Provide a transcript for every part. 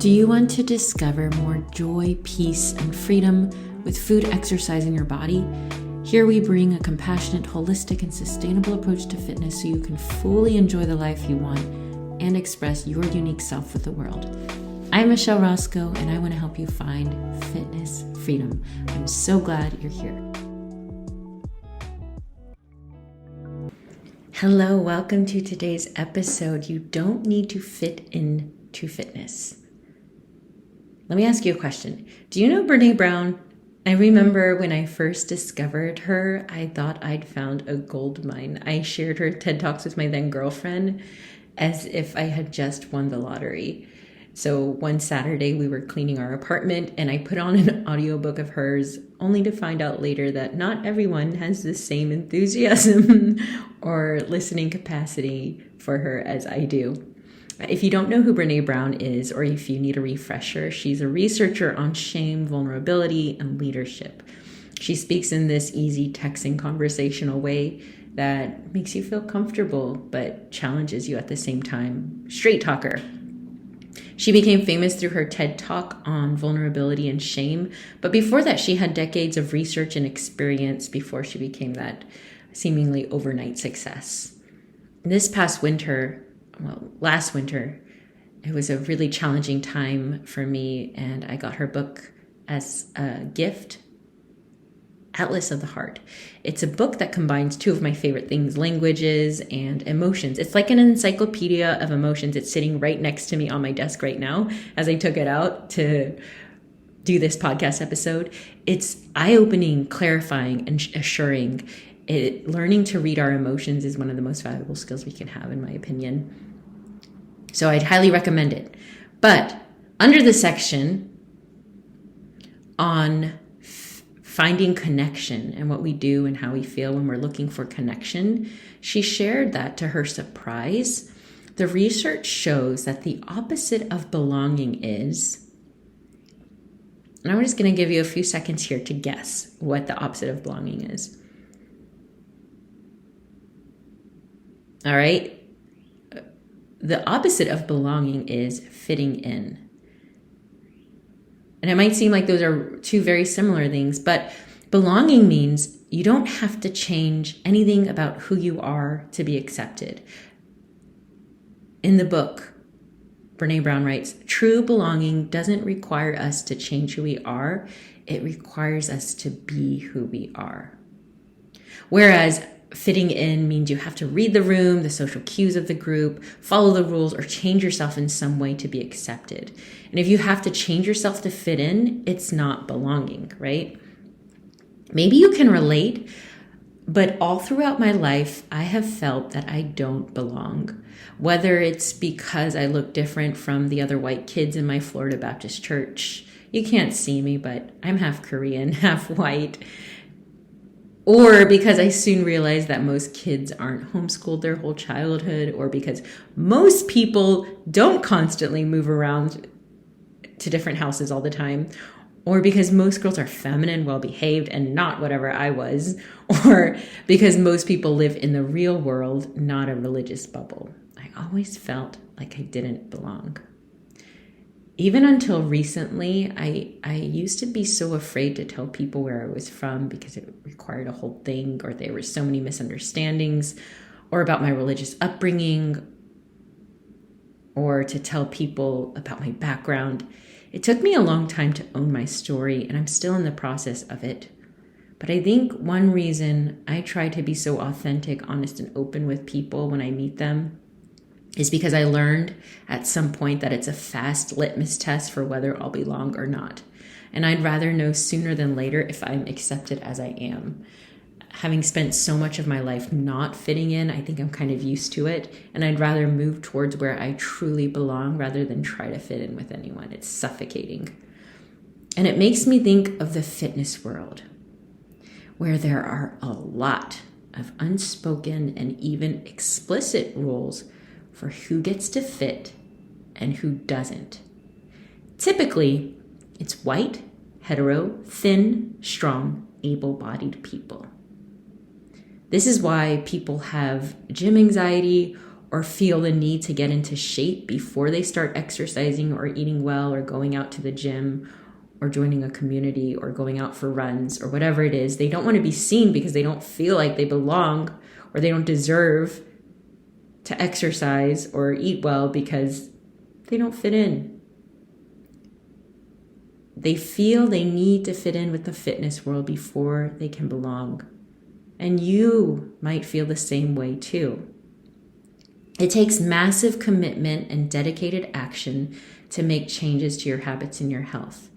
Do you want to discover more joy, peace, and freedom with food, exercise, and your body? Here we bring a compassionate, holistic, and sustainable approach to fitness so you can fully enjoy the life you want and express your unique self with the world. I'm Michelle Roscoe, and I want to help you find fitness freedom. I'm so glad you're here. Hello, welcome to today's episode. You don't need to fit into fitness. Let me ask you a question. Do you know Brené Brown? I remember when I first discovered her, I thought I'd found a gold mine. I shared her TED Talks with my then girlfriend as if I had just won the lottery. So one Saturday we were cleaning our apartment and I put on an audiobook of hers only to find out later that not everyone has the same enthusiasm or listening capacity for her as I do. If you don't know who Brené Brown is, or if you need a refresher, she's a researcher on shame, vulnerability, and leadership. She speaks in this easy texting conversational way that makes you feel comfortable, but challenges you at the same time. Straight talker. She became famous through her TED Talk on vulnerability and shame, but before that, she had decades of research and experience before she became that seemingly overnight success. Last winter, it was a really challenging time for me, and I got her book as a gift, Atlas of the Heart. It's a book that combines two of my favorite things, languages and emotions. It's like an encyclopedia of emotions. It's sitting right next to me on my desk right now as I took it out to do this podcast episode. It's eye-opening, clarifying, and assuring. Learning to read our emotions is one of the most valuable skills we can have, in my opinion. So I'd highly recommend it. But under the section on finding connection and what we do and how we feel when we're looking for connection, she shared that, to her surprise, the research shows that the opposite of belonging is, and I'm just going to give you a few seconds here to guess what the opposite of belonging is. All right. The opposite of belonging is fitting in. And it might seem like those are two very similar things, but belonging means you don't have to change anything about who you are to be accepted. In the book, Brené Brown writes, true belonging doesn't require us to change who we are. It requires us to be who we are. Whereas fitting in means you have to read the room, the social cues of the group, follow the rules, or change yourself in some way to be accepted. And if you have to change yourself to fit in, it's not belonging, right? Maybe you can relate, but all throughout my life, I have felt that I don't belong. Whether it's because I look different from the other white kids in my Florida Baptist church. You can't see me, but I'm half Korean, half white. Or because I soon realized that most kids aren't homeschooled their whole childhood, or because most people don't constantly move around to different houses all the time, or because most girls are feminine, well-behaved, and not whatever I was, or because most people live in the real world, not a religious bubble. I always felt like I didn't belong. Even until recently, I used to be so afraid to tell people where I was from because it required a whole thing, or there were so many misunderstandings, or about my religious upbringing, or to tell people about my background. It took me a long time to own my story, and I'm still in the process of it. But I think one reason I try to be so authentic, honest, and open with people when I meet them is because I learned at some point that it's a fast litmus test for whether I'll belong or not. And I'd rather know sooner than later if I'm accepted as I am. Having spent so much of my life not fitting in, I think I'm kind of used to it. And I'd rather move towards where I truly belong rather than try to fit in with anyone. It's suffocating. And it makes me think of the fitness world, where there are a lot of unspoken and even explicit rules for who gets to fit and who doesn't. Typically, it's white, hetero, thin, strong, able-bodied people. This is why people have gym anxiety or feel the need to get into shape before they start exercising or eating well or going out to the gym or joining a community or going out for runs or whatever it is. They don't want to be seen because they don't feel like they belong or they don't deserve to exercise or eat well because they don't fit in. They feel they need to fit in with the fitness world before they can belong. And you might feel the same way too. It takes massive commitment and dedicated action to make changes to your habits and your health.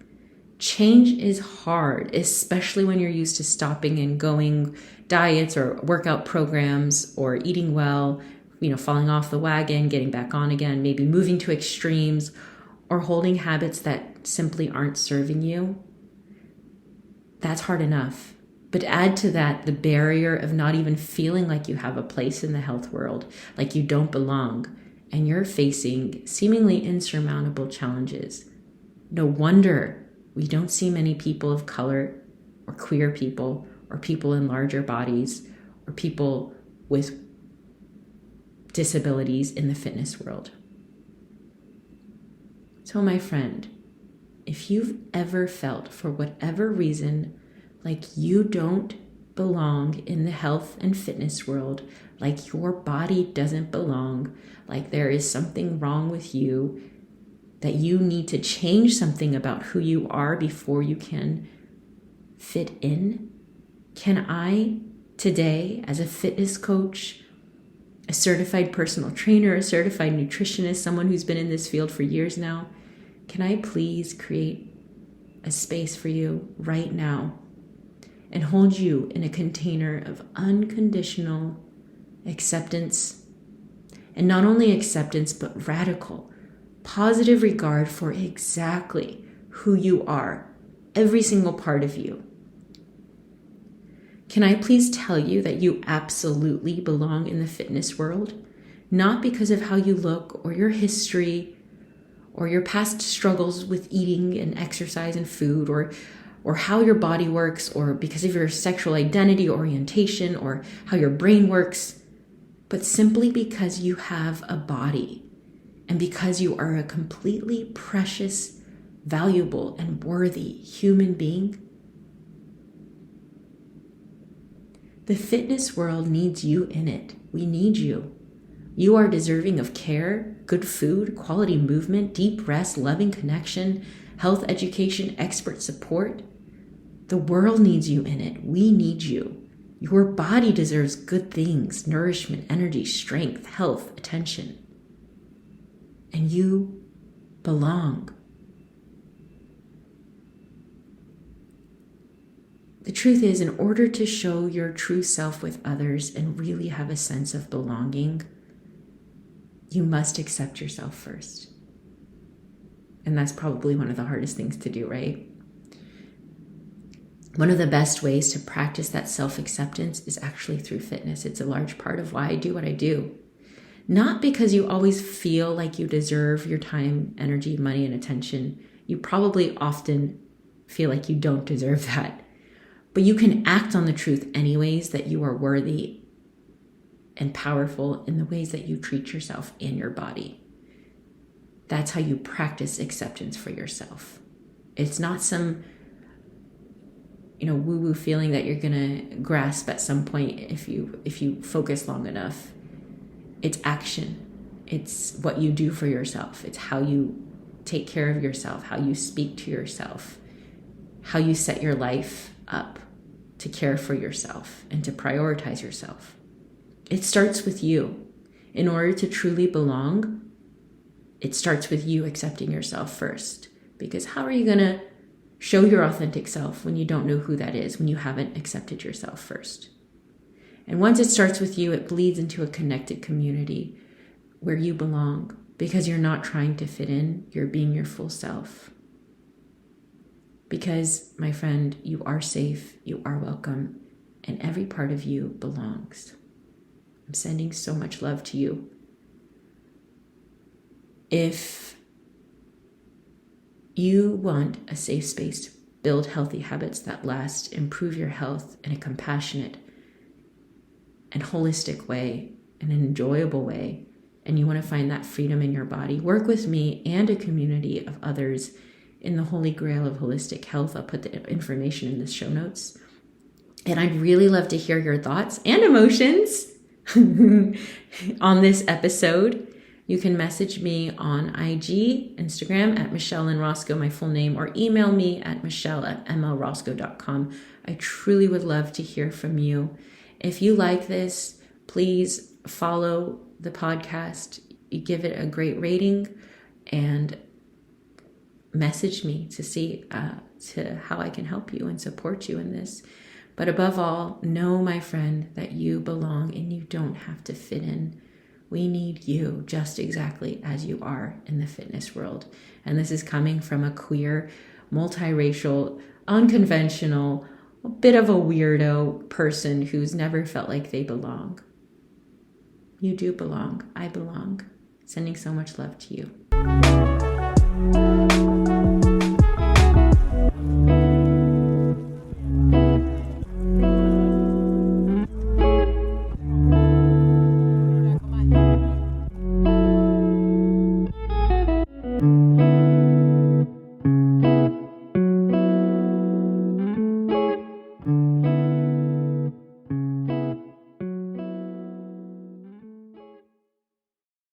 Change is hard, especially when you're used to stopping and going diets or workout programs or eating well, falling off the wagon, getting back on again, maybe moving to extremes or holding habits that simply aren't serving you. That's hard enough. But add to that the barrier of not even feeling like you have a place in the health world, like you don't belong, and you're facing seemingly insurmountable challenges. No wonder we don't see many people of color or queer people or people in larger bodies or people with disabilities in the fitness world. So my friend, if you've ever felt for whatever reason like you don't belong in the health and fitness world, like your body doesn't belong, like there is something wrong with you, that you need to change something about who you are before you can fit in, can I today, as a fitness coach, a certified personal trainer, a certified nutritionist, someone who's been in this field for years now, can I please create a space for you right now and hold you in a container of unconditional acceptance, and not only acceptance, but radical, positive regard for exactly who you are, every single part of you. Can I please tell you that you absolutely belong in the fitness world, not because of how you look or your history or your past struggles with eating and exercise and food or how your body works, or because of your sexual identity, orientation, or how your brain works, but simply because you have a body and because you are a completely precious, valuable, and worthy human being. The fitness world needs you in it. We need you. You are deserving of care, good food, quality movement, deep rest, loving connection, health education, expert support. The world needs you in it. We need you. Your body deserves good things, nourishment, energy, strength, health, attention. And you belong. The truth is, in order to show your true self with others and really have a sense of belonging, you must accept yourself first. And that's probably one of the hardest things to do, right? One of the best ways to practice that self-acceptance is actually through fitness. It's a large part of why I do what I do. Not because you always feel like you deserve your time, energy, money, and attention. You probably often feel like you don't deserve that. But you can act on the truth anyways, that you are worthy and powerful in the ways that you treat yourself and your body. That's how you practice acceptance for yourself. It's not some woo-woo feeling that you're gonna grasp at some point if you focus long enough. It's action. It's what you do for yourself. It's how you take care of yourself, how you speak to yourself, how you set your life up to care for yourself and to prioritize yourself. It starts with you. In order to truly belong, it starts with you accepting yourself first. Because how are you gonna show your authentic self when you don't know who that is, when you haven't accepted yourself first? And once it starts with you, it bleeds into a connected community where you belong, because you're not trying to fit in, you're being your full self. Because, my friend, you are safe, you are welcome, and every part of you belongs. I'm sending so much love to you. If you want a safe space to build healthy habits that last, improve your health in a compassionate and holistic way, in an enjoyable way, and you want to find that freedom in your body, work with me and a community of others in the Holy Grail of Holistic Health. I'll put the information in the show notes. And I'd really love to hear your thoughts and emotions on this episode. You can message me on IG, Instagram at Michelle Lynn Roscoe, my full name, or email me at michelle@mlroscoe.com. I truly would love to hear from you. If you like this, please follow the podcast, give it a great rating, and message me to see to how I can help you and support you in this. But above all, know, my friend, that you belong and you don't have to fit in. We need you just exactly as you are in the fitness world. And this is coming from a queer, multiracial, unconventional, a bit of a weirdo person who's never felt like they belong. You do belong. I belong. Sending so much love to you. Come on.